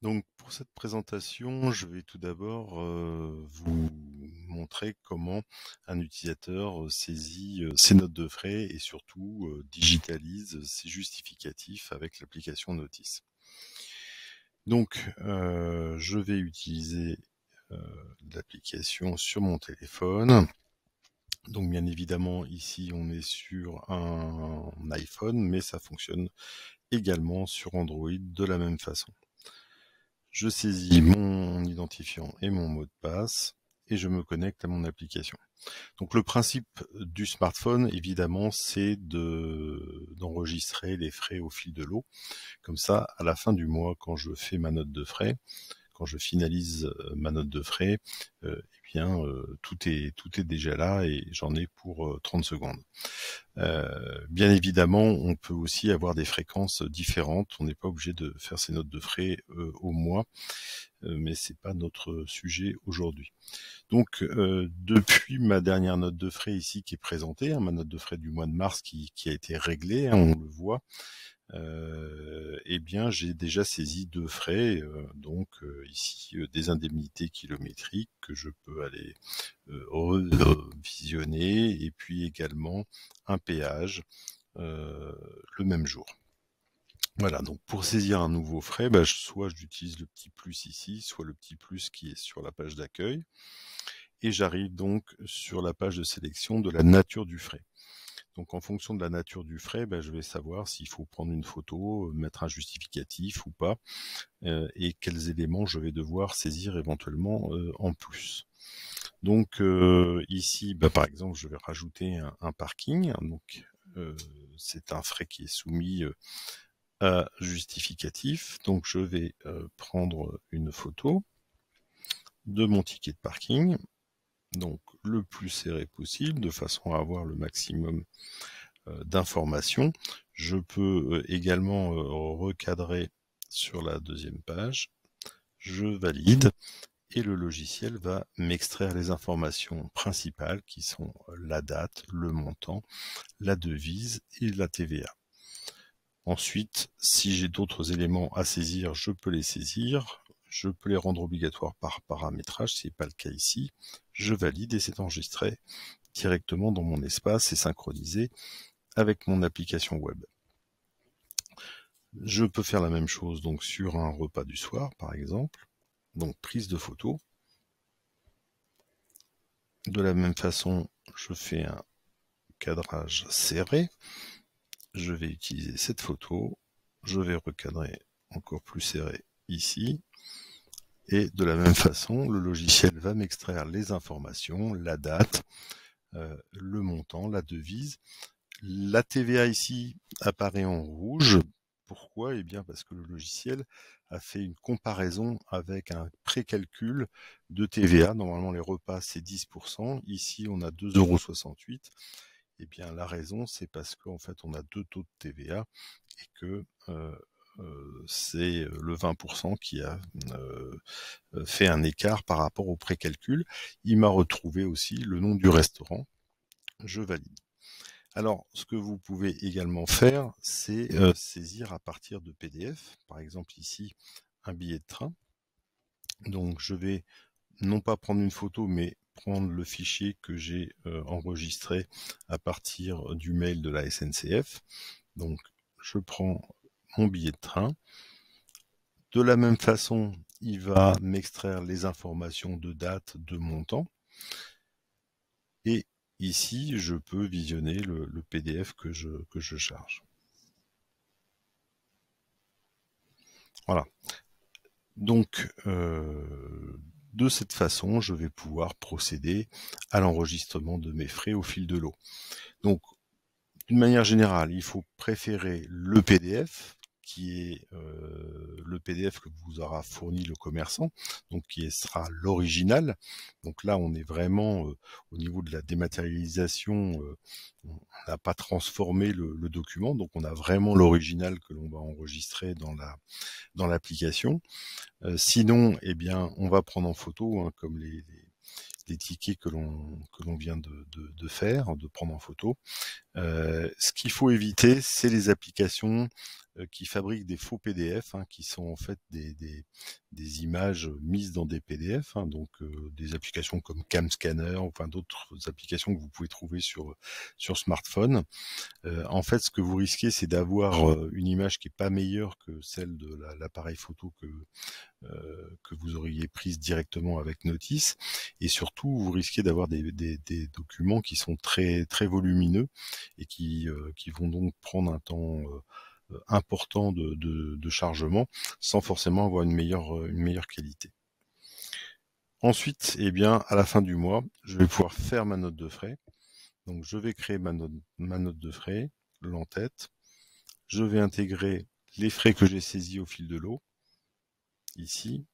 Donc pour cette présentation, je vais tout d'abord vous montrer comment un utilisateur saisit ses notes de frais et surtout digitalise ses justificatifs avec l'application Notice. Donc je vais utiliser l'application sur mon téléphone. Donc bien évidemment ici on est sur un iPhone, mais ça fonctionne également sur Android de la même façon. Je saisis mon identifiant et mon mot de passe et je me connecte à mon application. Donc le principe du smartphone, évidemment, c'est d'enregistrer les frais au fil de l'eau. Comme ça, à la fin du mois, quand je fais ma note de frais, quand je finalise ma note de frais, tout est déjà là et j'en ai pour 30 secondes. Bien évidemment, on peut aussi avoir des fréquences différentes. On n'est pas obligé de faire ses notes de frais au mois, mais c'est pas notre sujet aujourd'hui. Donc, depuis ma dernière note de frais ici qui est présentée, ma note de frais du mois de mars qui a été réglée, on le voit, eh bien, j'ai déjà saisi 2 frais, ici des indemnités kilométriques que je peux aller revisionner et puis également un péage le même jour. Voilà, donc pour saisir un nouveau frais, soit j'utilise le petit plus ici, soit le petit plus qui est sur la page d'accueil, et j'arrive donc sur la page de sélection de la nature du frais. Donc en fonction de la nature du frais, je vais savoir s'il faut prendre une photo, mettre un justificatif ou pas, et quels éléments je vais devoir saisir éventuellement en plus. Donc ici, par exemple, je vais rajouter un parking. Donc c'est un frais qui est soumis à justificatif. Donc je vais prendre une photo de mon ticket de parking, donc le plus serré possible, de façon à avoir le maximum d'informations. Je peux également recadrer sur la deuxième page. Je valide et le logiciel va m'extraire les informations principales qui sont la date, le montant, la devise et la TVA. Ensuite, si j'ai d'autres éléments à saisir, je peux les saisir. Je peux les rendre obligatoires par paramétrage, ce n'est pas le cas ici. Je valide et c'est enregistré directement dans mon espace et synchronisé avec mon application web. Je peux faire la même chose donc sur un repas du soir, par exemple. Donc prise de photo. De la même façon, je fais un cadrage serré. Je vais utiliser cette photo. Je vais recadrer encore plus serré ici. Et de la même façon, le logiciel va m'extraire les informations, la date, le montant, la devise. La TVA ici apparaît en rouge. Pourquoi? Eh bien parce que le logiciel a fait une comparaison avec un précalcul de TVA. Normalement, les repas, c'est 10%. Ici, on a 2,68 €. Eh bien, la raison, c'est parce qu'en fait, on a 2 taux de TVA et que c'est le 20% qui a fait un écart par rapport au précalcul. Il m'a retrouvé aussi le nom du restaurant. Je valide. Alors, ce que vous pouvez également faire, c'est saisir à partir de PDF. Par exemple, ici, un billet de train. Donc, je vais non pas prendre une photo, mais prendre le fichier que j'ai enregistré à partir du mail de la SNCF. Donc, je prends mon billet de train. De la même façon, il va m'extraire les informations de date, de montant. Et ici, je peux visionner le PDF que je charge. Voilà. Donc, de cette façon, je vais pouvoir procéder à l'enregistrement de mes frais au fil de l'eau. Donc, d'une manière générale, il faut préférer le PDF, qui est le PDF que vous aura fourni le commerçant, donc qui sera l'original. Donc là, on est vraiment au niveau de la dématérialisation, on n'a pas transformé le document, donc on a vraiment l'original que l'on va enregistrer dans l'application. Sinon, eh bien, on va prendre en photo, hein, comme les tickets que l'on vient de faire, de prendre en photo. Ce qu'il faut éviter, c'est les applications qui fabriquent des faux PDF, qui sont en fait des images mises dans des PDF, donc des applications comme CamScanner, enfin d'autres applications que vous pouvez trouver sur smartphone. En fait, ce que vous risquez, c'est d'avoir une image qui est pas meilleure que celle de l'appareil photo que vous auriez prise directement avec Notice, et surtout vous risquez d'avoir des documents qui sont très très volumineux et qui vont donc prendre un temps important de chargement sans forcément avoir une meilleure qualité. Ensuite, eh bien, à la fin du mois, je vais pouvoir faire ma note de frais. Donc je vais créer ma note de frais, l'entête. Je vais intégrer les frais que j'ai saisis au fil de l'eau, ici,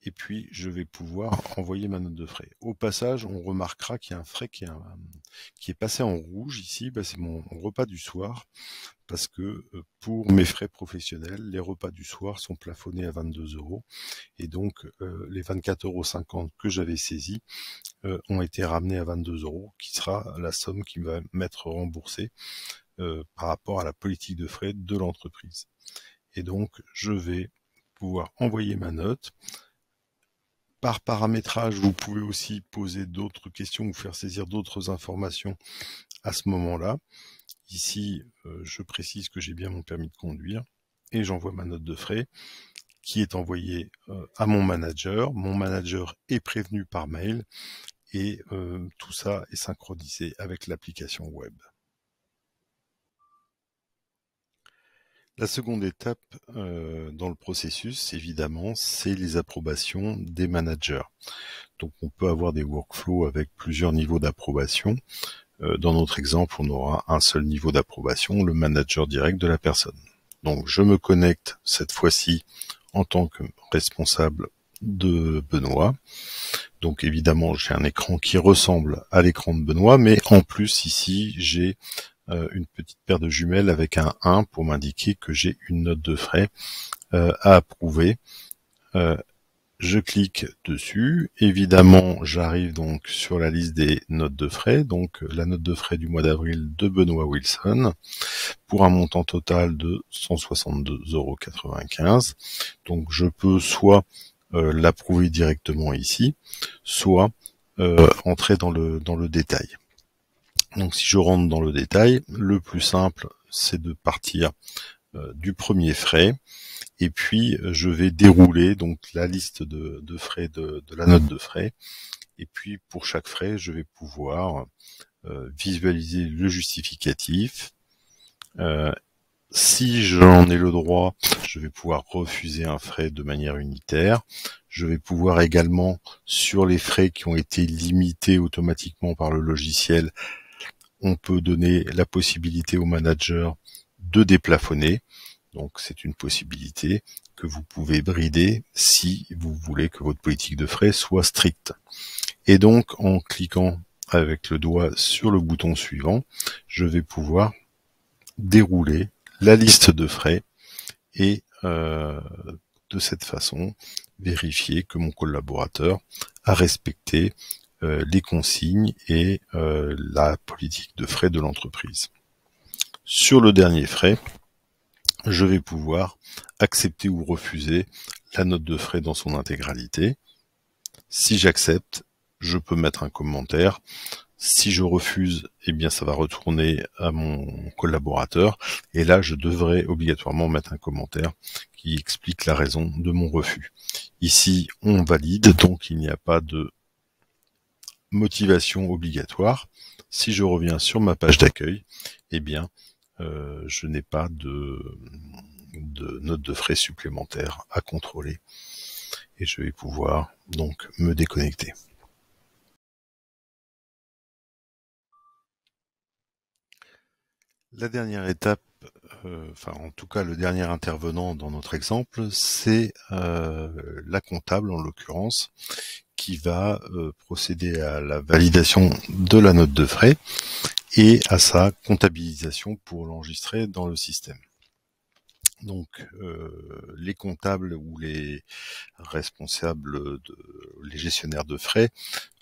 et puis je vais pouvoir envoyer ma note de frais. Au passage, on remarquera qu'il y a un frais qui est passé en rouge ici, c'est mon repas du soir, parce que pour mes frais professionnels, les repas du soir sont plafonnés à 22 €, et donc les 24,50 € que j'avais saisis ont été ramenés à 22 €, qui sera la somme qui va m'être remboursée par rapport à la politique de frais de l'entreprise. Et donc, je vais pouvoir envoyer ma note. Par paramétrage, vous pouvez aussi poser d'autres questions ou faire saisir d'autres informations à ce moment-là. Ici, je précise que j'ai bien mon permis de conduire et j'envoie ma note de frais qui est envoyée à mon manager. Mon manager est prévenu par mail et tout ça est synchronisé avec l'application web. La seconde étape dans le processus, évidemment, c'est les approbations des managers. Donc on peut avoir des workflows avec plusieurs niveaux d'approbation. Dans notre exemple, on aura un seul niveau d'approbation, le manager direct de la personne. Donc je me connecte cette fois-ci en tant que responsable de Benoît. Donc évidemment, j'ai un écran qui ressemble à l'écran de Benoît, mais en plus ici, j'ai une petite paire de jumelles avec un 1 pour m'indiquer que j'ai une note de frais à approuver. Je clique dessus. Évidemment, j'arrive donc sur la liste des notes de frais. Donc la note de frais du mois d'avril de Benoît Wilson pour un montant total de 162,95 €. Donc je peux soit l'approuver directement ici, soit entrer dans le détail. Donc si je rentre dans le détail, le plus simple, c'est de partir du premier frais, et puis je vais dérouler donc la liste de frais de la note de frais, et puis pour chaque frais, je vais pouvoir visualiser le justificatif. Si j'en ai le droit, je vais pouvoir refuser un frais de manière unitaire. Je vais pouvoir également, sur les frais qui ont été limités automatiquement par le logiciel, on peut donner la possibilité au manager de déplafonner. Donc c'est une possibilité que vous pouvez brider si vous voulez que votre politique de frais soit stricte. Et donc en cliquant avec le doigt sur le bouton suivant, je vais pouvoir dérouler la liste de frais et de cette façon vérifier que mon collaborateur a respecté les consignes et la politique de frais de l'entreprise. Sur le dernier frais, je vais pouvoir accepter ou refuser la note de frais dans son intégralité. Si j'accepte, je peux mettre un commentaire. Si je refuse, eh bien ça va retourner à mon collaborateur. Et là, je devrais obligatoirement mettre un commentaire qui explique la raison de mon refus. Ici, on valide, donc il n'y a pas de motivation obligatoire. Si je reviens sur ma page d'accueil, eh bien, je n'ai pas de note de frais supplémentaire à contrôler. Et je vais pouvoir donc me déconnecter. La dernière étape, en tout cas le dernier intervenant dans notre exemple, c'est la comptable en l'occurrence, qui va procéder à la validation de la note de frais et à sa comptabilisation pour l'enregistrer dans le système. Donc les comptables ou les responsables, les gestionnaires de frais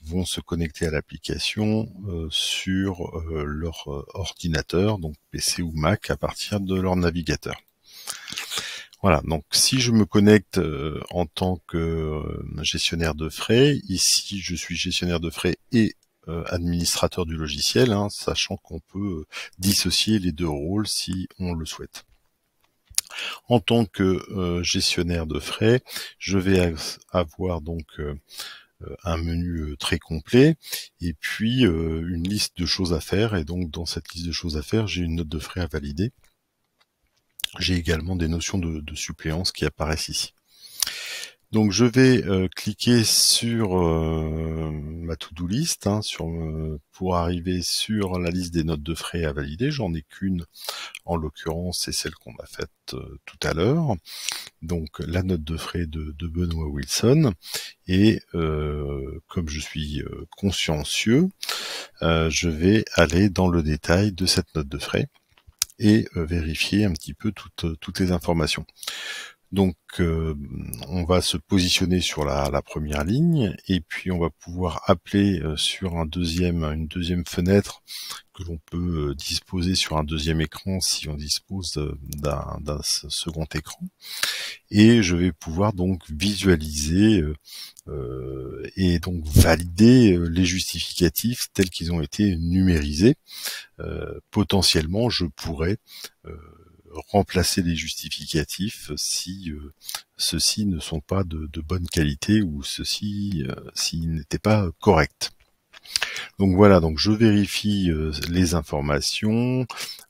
vont se connecter à l'application sur leur ordinateur, donc PC ou Mac, à partir de leur navigateur. Voilà, donc si je me connecte en tant que gestionnaire de frais, ici je suis gestionnaire de frais et administrateur du logiciel, hein, sachant qu'on peut dissocier les deux rôles si on le souhaite. En tant que gestionnaire de frais, je vais avoir donc un menu très complet et puis une liste de choses à faire, et donc dans cette liste de choses à faire, j'ai une note de frais à valider. J'ai également des notions de suppléance qui apparaissent ici. Donc je vais cliquer sur ma to-do list hein, pour arriver sur la liste des notes de frais à valider. J'en ai qu'une, en l'occurrence, c'est celle qu'on a faite tout à l'heure. Donc la note de frais de Benoît Wilson. Et comme je suis consciencieux, je vais aller dans le détail de cette note de frais et vérifier un petit peu toutes les informations. Donc on va se positionner sur la première ligne et puis on va pouvoir appeler sur une deuxième fenêtre que l'on peut disposer sur un deuxième écran si on dispose d'un second écran, et je vais pouvoir donc visualiser et donc valider les justificatifs tels qu'ils ont été numérisés. Potentiellement je pourrais remplacer les justificatifs si ceux-ci ne sont pas de bonne qualité ou ceux-ci s'ils n'étaient pas corrects. Donc voilà, donc je vérifie les informations,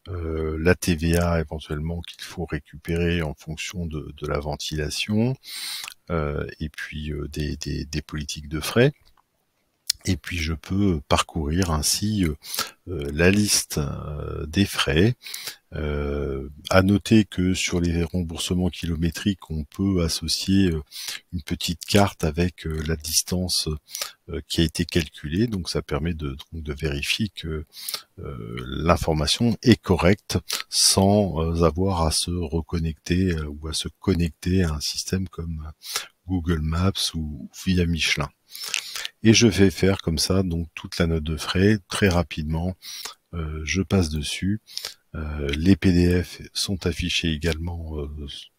la TVA éventuellement qu'il faut récupérer en fonction de la ventilation, et puis des politiques de frais. Et puis je peux parcourir ainsi la liste des frais. À noter que sur les remboursements kilométriques, on peut associer une petite carte avec la distance qui a été calculée. Donc ça permet de vérifier que l'information est correcte sans avoir à se reconnecter ou à se connecter à un système comme Google Maps ou via Michelin. Et je vais faire comme ça donc toute la note de frais très rapidement. Je passe dessus. Les PDF sont affichés également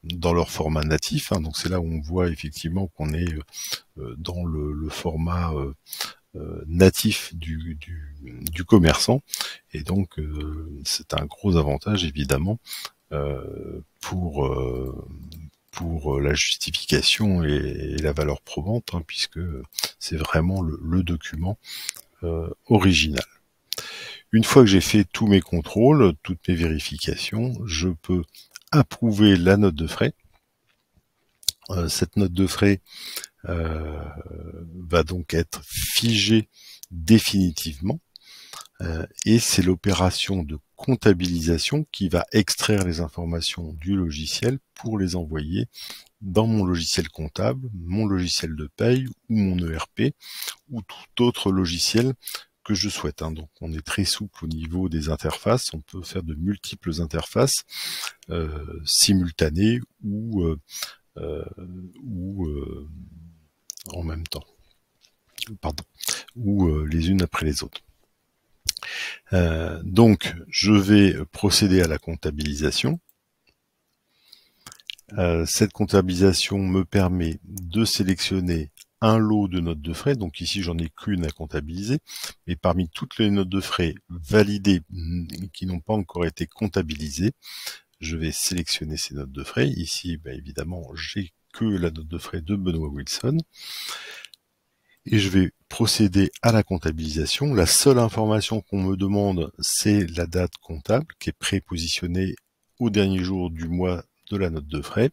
dans leur format natif, hein, donc c'est là où on voit effectivement qu'on est dans le format natif du commerçant, et donc c'est un gros avantage évidemment pour la justification et la valeur probante, hein, puisque c'est vraiment le document original. Une fois que j'ai fait tous mes contrôles, toutes mes vérifications, je peux approuver la note de frais. Cette note de frais va donc être figée définitivement, et c'est l'opération de comptabilisation qui va extraire les informations du logiciel pour les envoyer dans mon logiciel comptable, mon logiciel de paye ou mon ERP ou tout autre logiciel que je souhaite. Hein. Donc on est très souple au niveau des interfaces, on peut faire de multiples interfaces simultanées ou en même temps, ou les unes après les autres. Donc je vais procéder à la comptabilisation. Cette comptabilisation me permet de sélectionner un lot de notes de frais, donc ici j'en ai qu'une à comptabiliser, mais parmi toutes les notes de frais validées qui n'ont pas encore été comptabilisées, je vais sélectionner ces notes de frais. Ici, évidemment, j'ai que la note de frais de Benoît Wilson, et je vais procéder à la comptabilisation. La seule information qu'on me demande, c'est la date comptable qui est prépositionnée au dernier jour du mois de la note de frais.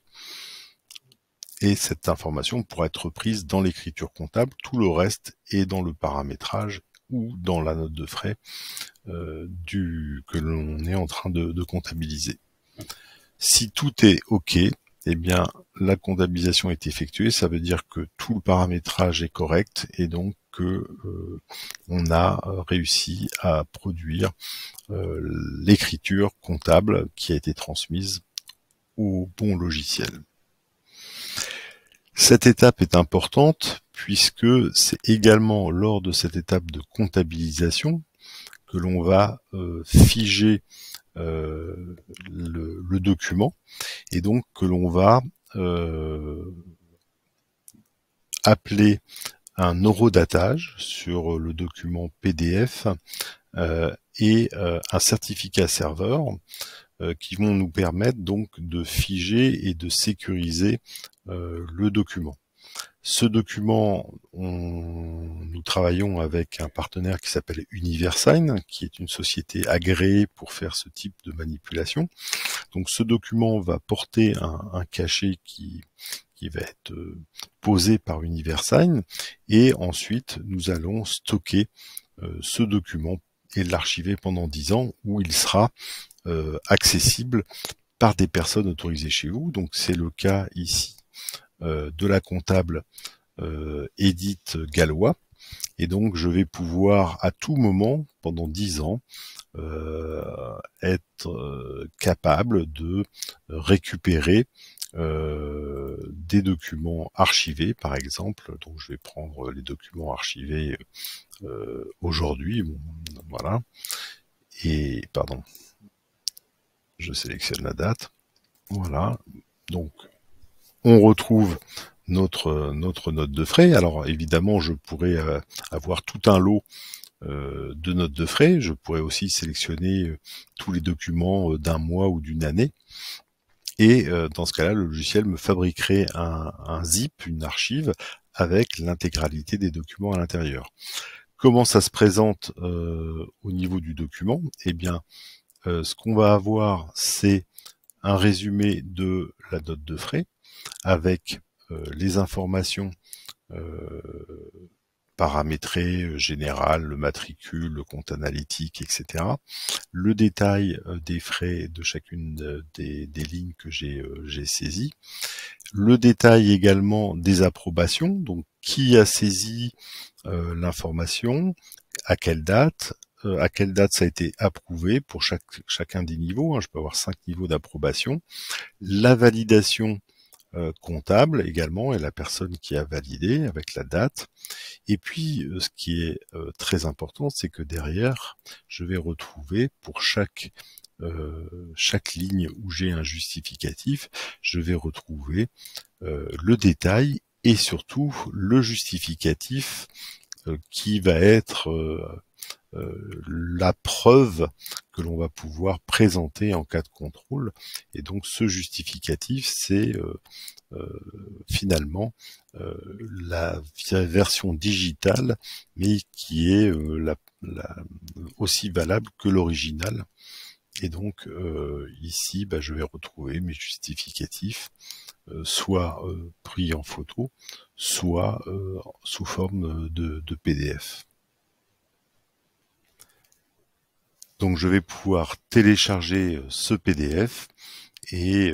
Et cette information pourra être reprise dans l'écriture comptable. Tout le reste est dans le paramétrage ou dans la note de frais que l'on est en train de comptabiliser. Si tout est OK, eh bien la comptabilisation est effectuée. Ça veut dire que tout le paramétrage est correct et donc que on a réussi à produire l'écriture comptable qui a été transmise au bon logiciel. Cette étape est importante puisque c'est également lors de cette étape de comptabilisation que l'on va figer le document, et donc que l'on va appeler un horodatage sur le document PDF et un certificat serveur qui vont nous permettre donc de figer et de sécuriser le document. Ce document, nous travaillons avec un partenaire qui s'appelle Universign, qui est une société agréée pour faire ce type de manipulation. Donc ce document va porter un cachet qui va être posé par Universign, et ensuite nous allons stocker ce document et l'archiver pendant 10 ans, où il sera accessible par des personnes autorisées chez vous. Donc c'est le cas ici de la comptable Edith Gallois, et donc je vais pouvoir à tout moment pendant 10 ans être capable de récupérer des documents archivés, par exemple. Donc je vais prendre les documents archivés aujourd'hui, bon, voilà, et pardon, je sélectionne la date, voilà, donc on retrouve notre note de frais. Alors évidemment, je pourrais avoir tout un lot de notes de frais. Je pourrais aussi sélectionner tous les documents d'un mois ou d'une année. Et dans ce cas-là, le logiciel me fabriquerait un zip, une archive, avec l'intégralité des documents à l'intérieur. Comment ça se présente au niveau du document? Eh bien, ce qu'on va avoir, c'est un résumé de la note de frais, avec les informations paramétrées, générales, le matricule, le compte analytique, etc. Le détail des frais de chacune des lignes que j'ai saisies. Le détail également des approbations, donc qui a saisi l'information, à quelle date ça a été approuvé pour chacun des niveaux, je peux avoir 5 niveaux d'approbation, la validation comptable également, et la personne qui a validé avec la date. Et puis ce qui est très important, c'est que derrière, je vais retrouver pour chaque ligne où j'ai un justificatif, je vais retrouver le détail et surtout le justificatif qui va être la preuve que l'on va pouvoir présenter en cas de contrôle. Et donc ce justificatif, c'est finalement la version digitale, mais qui est aussi valable que l'original. Et donc ici, je vais retrouver mes justificatifs, soit pris en photo, soit sous forme de PDF. Donc je vais pouvoir télécharger ce PDF et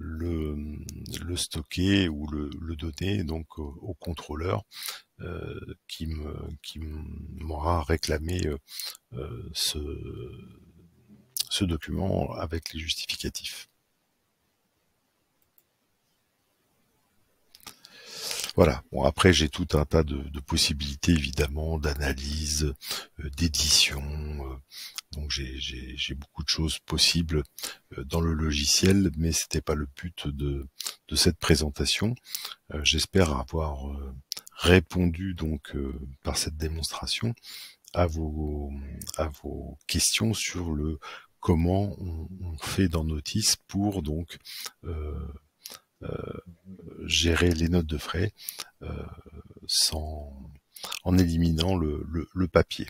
le stocker ou le donner donc au contrôleur qui m'aura réclamé ce document avec les justificatifs. Voilà. Bon, après, j'ai tout un tas de possibilités, évidemment, d'analyse, d'édition. Donc, j'ai beaucoup de choses possibles dans le logiciel, mais c'était pas le but de cette présentation. J'espère avoir répondu donc par cette démonstration à vos questions sur le comment on fait dans Notice pour donc gérer les notes de frais en éliminant le papier.